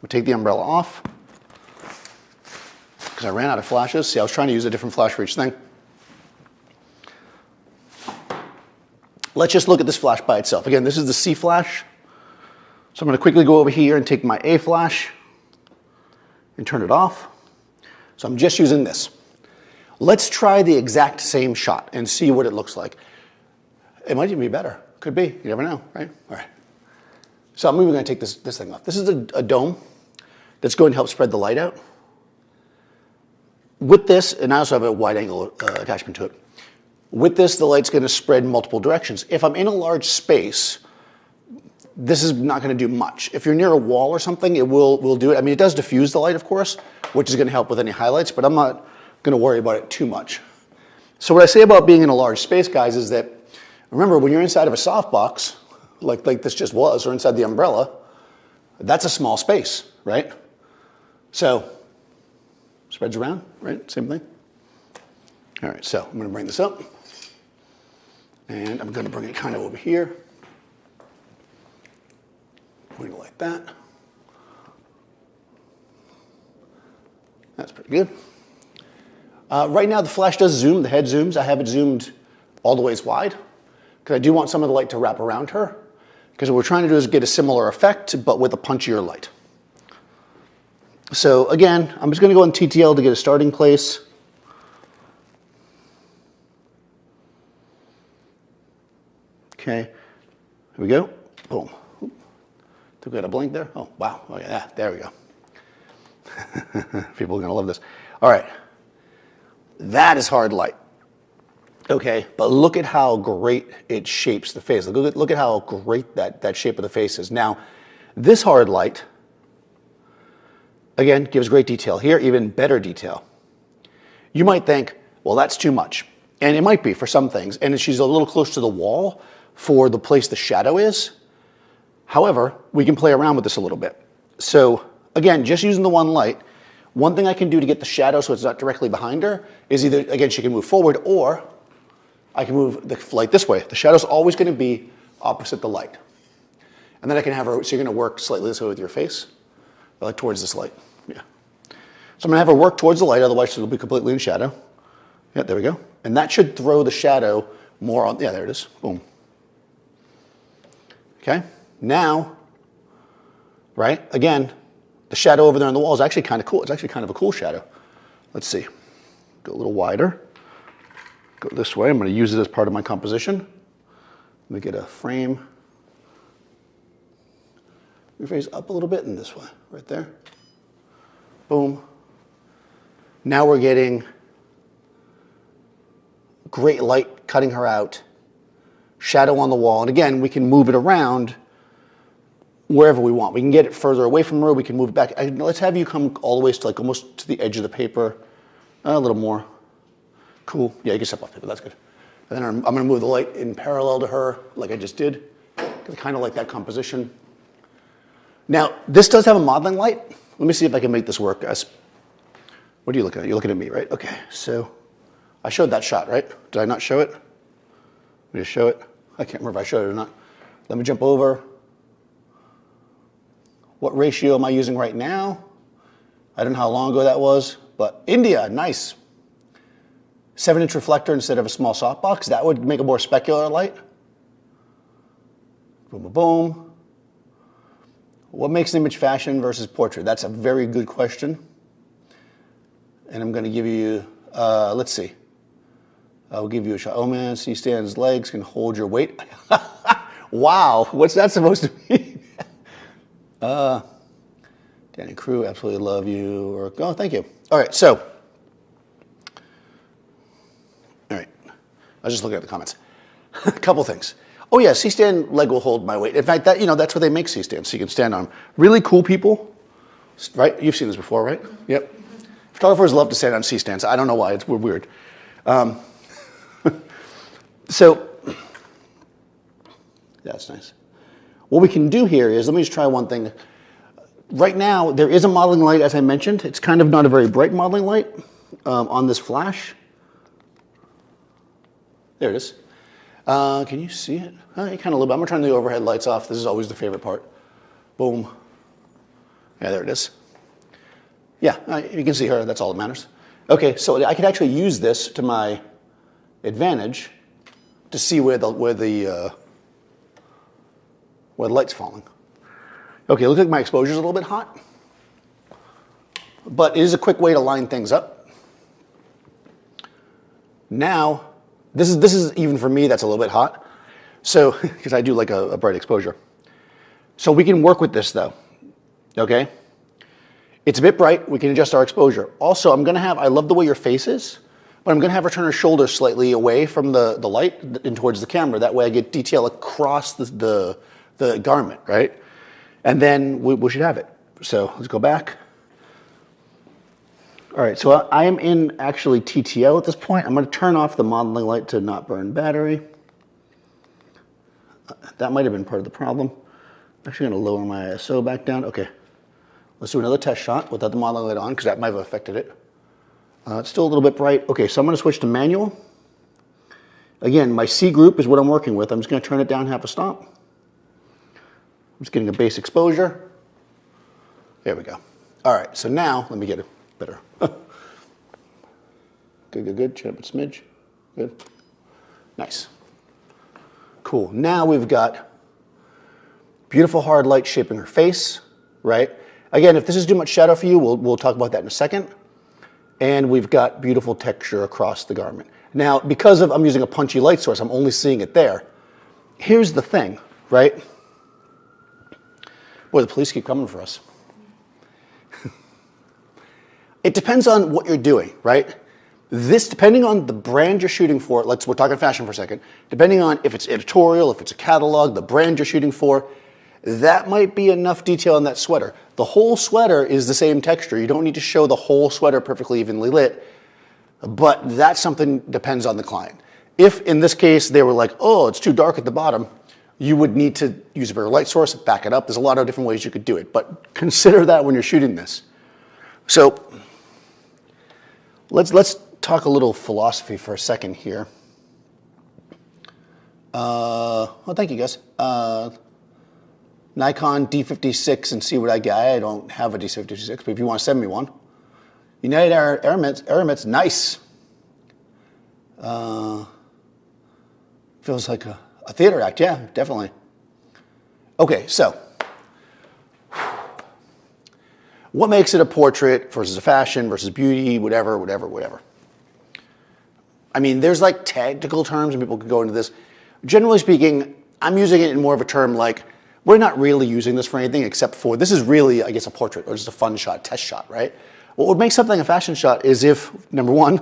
We'll take the umbrella off because I ran out of flashes. See, I was trying to use a different flash for each thing. Let's just look at this flash by itself. Again, this is the C flash. So I'm going to quickly go over here and take my A flash and turn it off. So I'm just using this. Let's try the exact same shot and see what it looks like. It might even be better. Could be. You never know, right? All right. So I'm even going to take this thing off. This is a dome that's going to help spread the light out. With this, and I also have a wide angle attachment to it. With this, the light's going to spread in multiple directions. If I'm in a large space, this is not going to do much. If you're near a wall or something, it will do it. I mean, it does diffuse the light, of course, which is going to help with any highlights, but I'm not going to worry about it too much. So what I say about being in a large space, guys, is that, remember, when you're inside of a softbox, like this just was, or inside the umbrella, that's a small space, right? So, spreads around, right? Same thing. All right, so I'm going to bring this up, and I'm going to bring it kind of over here. Point it like that. That's pretty good. Right now, the flash does zoom. The head zooms. I have it zoomed all the ways wide because I do want some of the light to wrap around her. Because what we're trying to do is get a similar effect, but with a punchier light. So again, I'm just going to go in TTL to get a starting place. Okay, here we go. Boom. Took out a blink there. Oh, wow. Oh, yeah, there we go. People are going to love this. All right. That is hard light. Okay, but look at how great it shapes the face. Look at how great that shape of the face is. Now, this hard light, again, gives great detail. Here, even better detail. You might think, well, that's too much. And it might be for some things. And she's a little close to the wall for the place the shadow is. However, we can play around with this a little bit. So, again, just using the one light, one thing I can do to get the shadow so it's not directly behind her is either, again, she can move forward, or I can move the light this way. The shadow's always going to be opposite the light. And then I can have her, so you're going to work slightly this way with your face, like towards this light. Yeah. So I'm going to have her work towards the light, otherwise she'll be completely in shadow. Yeah, there we go. And that should throw the shadow more on, yeah, there it is. Boom. Okay. Now, right, again, the shadow over there on the wall is actually kind of cool. It's actually kind of a cool shadow. Let's see. Go a little wider. Go this way. I'm going to use it as part of my composition. Let me get a frame. Your face up a little bit and this way, right there. Boom. Now we're getting great light cutting her out, shadow on the wall. And again, we can move it around wherever we want. We can get it further away from her. We can move it back. Let's have you come all the way to like almost to the edge of the paper. A little more. Cool. Yeah, you can step off paper. That's good. And then I'm going to move the light in parallel to her like I just did. I kind of like that composition. Now, this does have a modeling light. Let me see if I can make this work, guys. What are you looking at? You're looking at me, right? Okay, so I showed that shot, right? Did I not show it? Let me just show it. I can't remember if I showed it or not. Let me jump over. What ratio am I using right now? I don't know how long ago that was, but India, nice. 7-inch reflector instead of a small softbox. That would make a more specular light. Boom, boom, boom. What makes an image fashion versus portrait? That's a very good question. And I'm going to give you, let's see. I'll give you a shot. Oh man, C-Stand's legs can hold your weight. Wow, what's that supposed to mean? Danny Crew, absolutely love you. Or, oh, thank you. All right, so. All right, I was just looking at the comments. A couple things. Oh yeah, C-stand leg will hold my weight. In fact, that, that's where they make C-stands, so you can stand on them. Really cool people, right? You've seen this before, right? Yep. Photographers love to stand on C-stands. I don't know why, we're weird. So, that's nice. What we can do here is, let me just try one thing. Right now, there is a modeling light, as I mentioned. It's kind of not a very bright modeling light on this flash. There it is. Can you see it? Kind of a little bit. I'm going to turn the overhead lights off. This is always the favorite part. Boom. Yeah, there it is. Yeah, you can see her. That's all that matters. Okay, so I could actually use this to my advantage to see where the light's falling. Okay, looks like my exposure is a little bit hot, but it is a quick way to line things up. Now, this is even for me, that's a little bit hot. So, because I do like a bright exposure. So we can work with this though, okay? It's a bit bright, we can adjust our exposure. Also, I love the way your face is, but I'm gonna have her turn her shoulder slightly away from the light and towards the camera. That way I get detail across the garment, right? And then we should have it. So let's go back. All right, so I am in actually TTL at this point. I'm going to turn off the modeling light to not burn battery. That might have been part of the problem. I'm actually going to lower my ISO back down. Okay, let's do another test shot without the modeling light on because that might have affected it. It's still a little bit bright. Okay, so I'm going to switch to manual. Again, my C group is what I'm working with. I'm just going to turn it down half a stop. I'm just getting a base exposure. There we go. All right, so now let me get it better. Good, good, good. Chin up a smidge. Good. Nice. Cool. Now we've got beautiful hard light shaping her face, right? Again, if this is too much shadow for you, we'll talk about that in a second. And we've got beautiful texture across the garment. Now, because I'm using a punchy light source, I'm only seeing it there. Here's the thing, right? Boy, the police keep coming for us. It depends on what you're doing, right? This, depending on the brand you're shooting for, we're talking fashion for a second, depending on if it's editorial, if it's a catalog, the brand you're shooting for, that might be enough detail on that sweater. The whole sweater is the same texture. You don't need to show the whole sweater perfectly evenly lit, but that's something depends on the client. If in this case they were like, oh, it's too dark at the bottom, you would need to use a better light source, back it up. There's a lot of different ways you could do it, but consider that when you're shooting this. So let's talk a little philosophy for a second here. Well, thank you guys. Nikon D56 and see what I get. I don't have a D56, but if you want to send me one. United Aramids, nice. Feels like a theater act, yeah, definitely. Okay, so what makes it a portrait versus a fashion versus beauty, whatever. I mean, there's like technical terms and people could go into this. Generally speaking, I'm using it in more of a term like, we're not really using this for anything except for, this is really, I guess, a portrait or just a fun shot, test shot, right? What would make something a fashion shot is if, number one,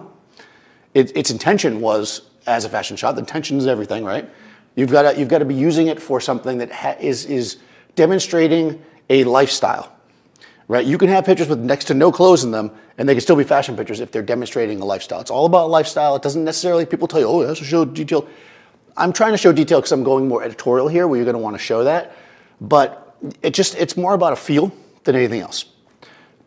its intention was as a fashion shot. The intention is everything, right? You've got to be using it for something that is demonstrating a lifestyle, right? You can have pictures with next to no clothes in them, and they can still be fashion pictures if they're demonstrating a lifestyle. It's all about lifestyle. It doesn't necessarily, people tell you, oh, it has to show detail. I'm trying to show detail because I'm going more editorial here, where you're going to want to show that. But it's more about a feel than anything else.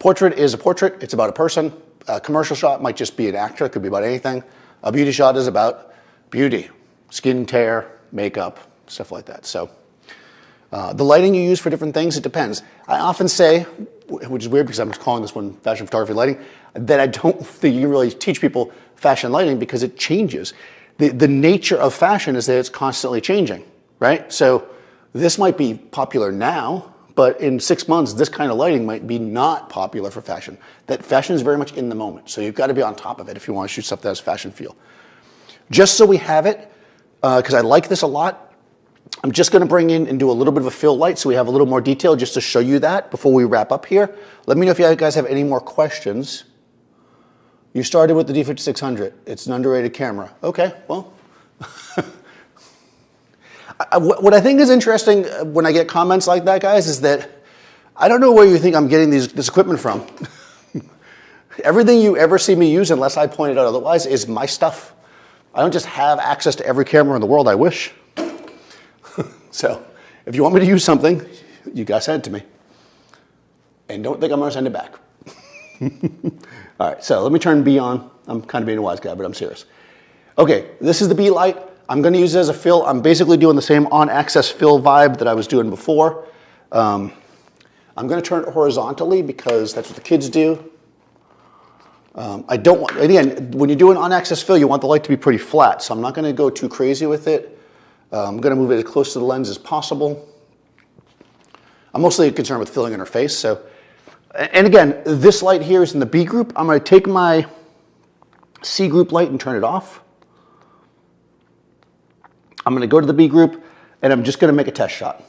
Portrait is a portrait. It's about a person. A commercial shot might just be an actor. It could be about anything. A beauty shot is about beauty, skin tear, makeup, stuff like that. So the lighting you use for different things, it depends. I often say, which is weird because I'm calling this one fashion photography lighting, that I don't think you can really teach people fashion lighting because it changes. The nature of fashion is that it's constantly changing, right? So this might be popular now, but in 6 months, this kind of lighting might be not popular for fashion. That fashion is very much in the moment. So you've got to be on top of it if you want to shoot stuff that has fashion feel. Just so we have it, because I like this a lot, I'm just going to bring in and do a little bit of a fill light so we have a little more detail just to show you that before we wrap up here. Let me know if you guys have any more questions. You started with the D5600. It's an underrated camera. Okay, well. What I think is interesting when I get comments like that, guys, is that I don't know where you think I'm getting this equipment from. Everything you ever see me use, unless I point it out otherwise, is my stuff. I don't just have access to every camera in the world. I wish. So if you want me to use something, you guys send it to me. And don't think I'm going to send it back. All right, so let me turn B on. I'm kind of being a wise guy, but I'm serious. Okay, this is the B light. I'm going to use it as a fill. I'm basically doing the same on-access fill vibe that I was doing before. I'm going to turn it horizontally because that's what the kids do. I don't want, again, when you do an on-access fill, you want the light to be pretty flat, so I'm not going to go too crazy with it. I'm going to move it as close to the lens as possible. I'm mostly concerned with filling in her face. So, and again, this light here is in the B group. I'm going to take my C group light and turn it off. I'm going to go to the B group, and I'm just going to make a test shot.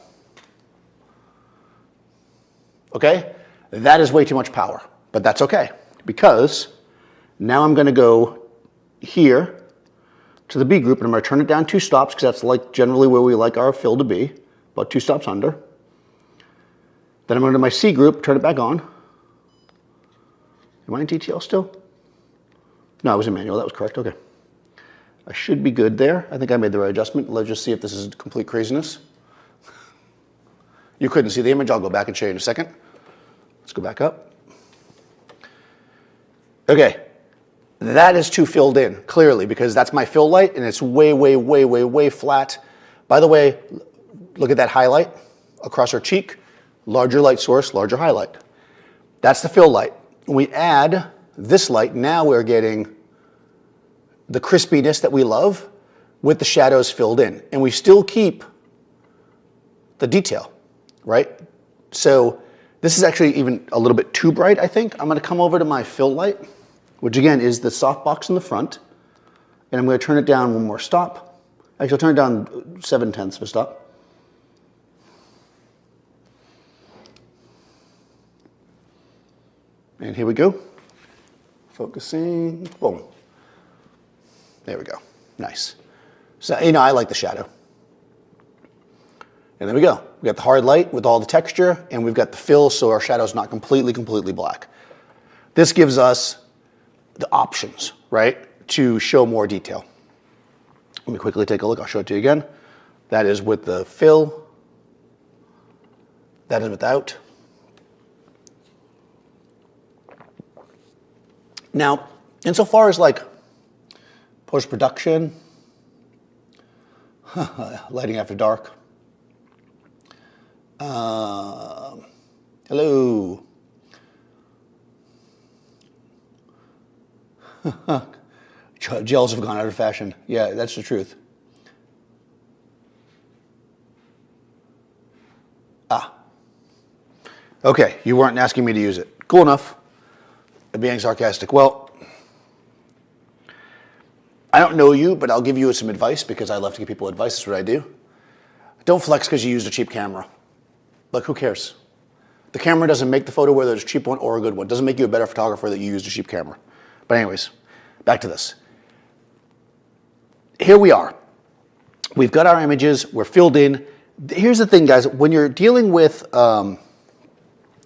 Okay? That is way too much power, but that's okay, because now I'm going to go here to the B group, and I'm going to turn it down 2 stops, because that's like generally where we like our fill to be, about 2 stops under. Then I'm going to my C group, turn it back on. Am I in TTL still? No, I was in manual. That was correct. Okay. I should be good there. I think I made the right adjustment. Let's just see if this is complete craziness. You couldn't see the image. I'll go back and show you in a second. Let's go back up. Okay. That is too filled in, clearly, because that's my fill light, and it's way flat. By the way, look at that highlight across her cheek. Larger light source, larger highlight. That's the fill light. When we add this light, now we're getting the crispiness that we love with the shadows filled in. And we still keep the detail, right? So this is actually even a little bit too bright, I think. I'm going to come over to my fill light, which again is the softbox in the front. And I'm going to turn it down 1 more stop. Actually, I'll turn it down 7/10 of a stop. And here we go. Focusing, boom. There we go, nice. So, you know, I like the shadow. And there we go. We got the hard light with all the texture, and we've got the fill so our shadow's not completely black. This gives us the options, right, to show more detail. Let me quickly take a look. I'll show it to you again. That is with the fill. That is without. Now, insofar as like post-production, lighting after dark. Hello. Gels have gone out of fashion. Yeah, that's the truth. Ah. Okay, you weren't asking me to use it. Cool enough. I'm being sarcastic. Well, I don't know you, but I'll give you some advice because I love to give people advice. That's what I do. Don't flex because you used a cheap camera. Like, who cares? The camera doesn't make the photo whether it's a cheap one or a good one. It doesn't make you a better photographer that you used a cheap camera. But anyways, back to this. Here we are. We've got our images. We're filled in. Here's the thing, guys. When you're dealing with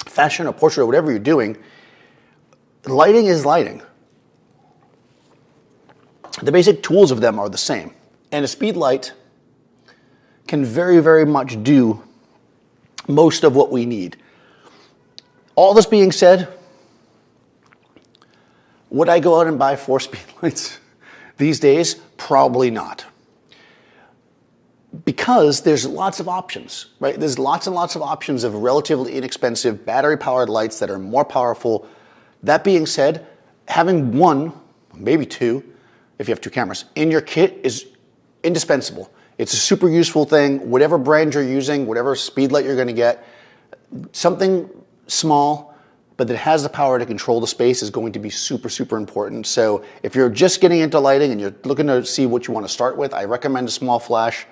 fashion or portrait or whatever you're doing, lighting is lighting. The basic tools of them are the same. And a Speedlight can very much do most of what we need. All this being said, would I go out and buy 4 Speedlights these days? Probably not. Because there's lots of options, right? There's lots and lots of options of relatively inexpensive battery-powered lights that are more powerful. That being said, having 1, maybe 2, if you have 2 cameras, in your kit is indispensable. It's a super useful thing. Whatever brand you're using, whatever Speedlight you're going to get, something small, but that has the power to control the space is going to be super important. So if you're just getting into lighting and you're looking to see what you want to start with, I recommend a small flash.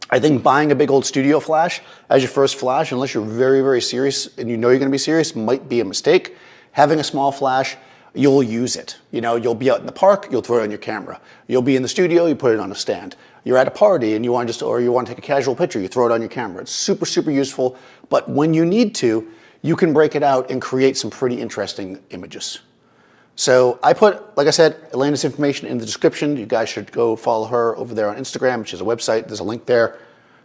I think buying a big old studio flash as your first flash, unless you're very serious and you know you're going to be serious, might be a mistake. Having a small flash, you'll use it. You know, you'll be out in the park, you'll throw it on your camera. You'll be in the studio, you put it on a stand. You're at a party and you want to take a casual picture, you throw it on your camera. It's super useful, but when you need to, you can break it out and create some pretty interesting images. So I put, like I said, Elena's information in the description. You guys should go follow her over there on Instagram, which is a website. There's a link there.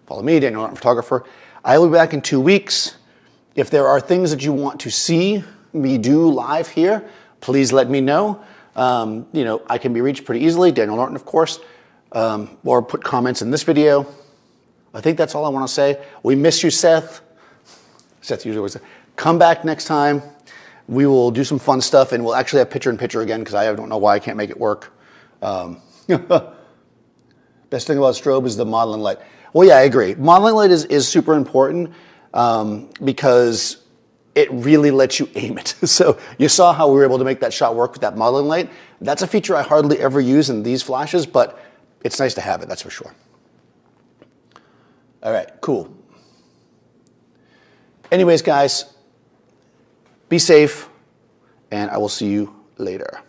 Follow me, Daniel Norton Photographer. I will be back in 2 weeks. If there are things that you want to see me do live here, please let me know. You know, I can be reached pretty easily, Daniel Norton, of course, or put comments in this video. I think that's all I want to say. We miss you, Seth. Seth usually always says, come back next time. We will do some fun stuff, and we'll actually have picture-in-picture again because I don't know why I can't make it work. Best thing about strobe is the modeling light. Well, yeah, I agree. Modeling light is super important because it really lets you aim it. So you saw how we were able to make that shot work with that modeling light. That's a feature I hardly ever use in these flashes, but it's nice to have it, that's for sure. All right, cool. Anyways, guys, be safe, and I will see you later.